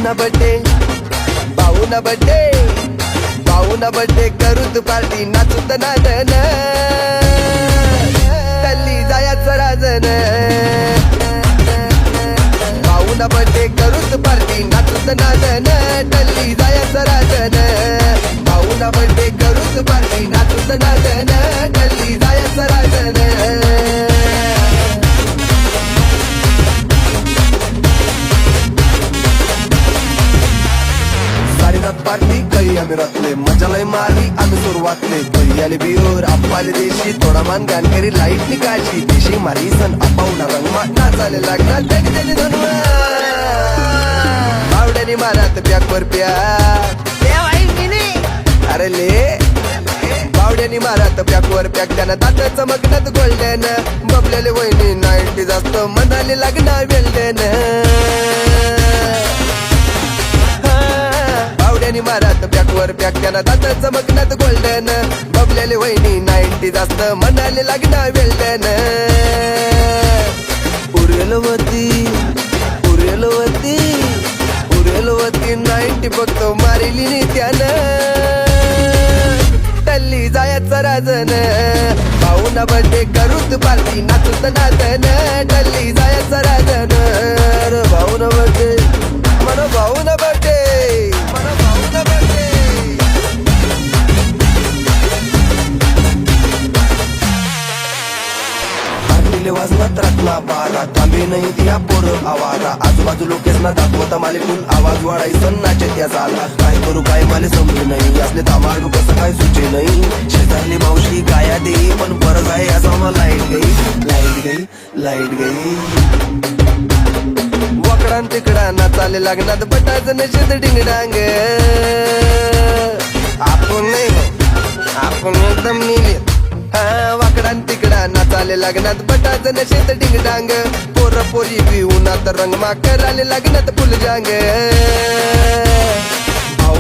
भाऊना बड्डे करू तू पार्टी नाचूत नादन तल्ली जायाचं राजन भाऊना बड्डे करू तू पार्टी नाचूत नादन तल्ली जायाचं राजन भाऊना बड्डे करू तू पार्टी नाचूत नादन तल्ली जायाचं राजन पार्टी काही आम्ही राखले मजालाय मारली आम्ही सुरुवातले दही आले बियोर आप्पाले देशी थोडा मान गानकरी लाईट निकाळची देशी मारी सण आपावना रंगमा नाचाले लागणार त्याने त्याने धनवा बावड्याने मारात प्याकवर प्याक अरे ले बावड्याने मारात प्याकवर प्याक त्यानं तात चमकण्यात गोल्डन बबलेले वहिनी 90 जास्त मनाले लागणार वेल्डन मारात पॅकवर पॅक त्यानं दात चमकण्यात गोल्डन बबलेले वहिनी 90 जास्त म्हणाले लागणार वेल्डन उरेलवती 90 फक्त मारिली त्यानं तल्ली जायाचं राजन भाऊना बड्डे करूत पार्टी नाचूत नादन तल्ली जायाचं राजन भाऊना बड्डे मन भाऊना बड्डे वाजनात राखला बारा थांबे नाही त्या पोरं आवारा आजूबाजू लोकेशना दाखवता माले फुल आवाज वाढायचं नाचे त्या झाला काय करू काय माले समजे नाही असले तामाडू कसं काय सुचे नाही शेजारली मावशी गाया दे पण बरं आहे असं मला लाईट गई वकडान तिकडा नाचाले लागणार बटाचं नशेत डिंगडांग आपण एकदम निले वाकडान तिकडा नाचाले लागणार बटाचं नशेत डिंगडांग पोर पोरी बिऊनात रंगमा कराले लागणार फुलजांग भाऊ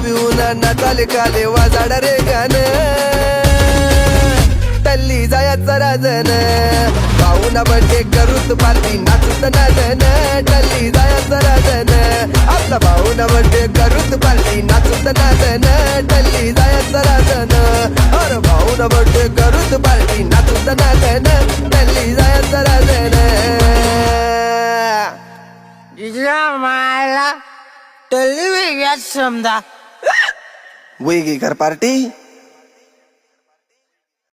बिऊना नाचाले काले वाजाडा रे गान तल्ली जायाचं राजन भाऊना बड्डे करूत पार्टी नाचूत नादन तल्ली जायाचं राजन आपला भाऊना बड्डे करूत पार्टी नाचूत नादन तल्ली जायाचं राजन अरे भाऊना बड्डे करूत पार्टी नाचूत नादन तल्ली जायाचं राजन मायला तल्ली वेगळ्याच समजा वेगळी कर पार्टी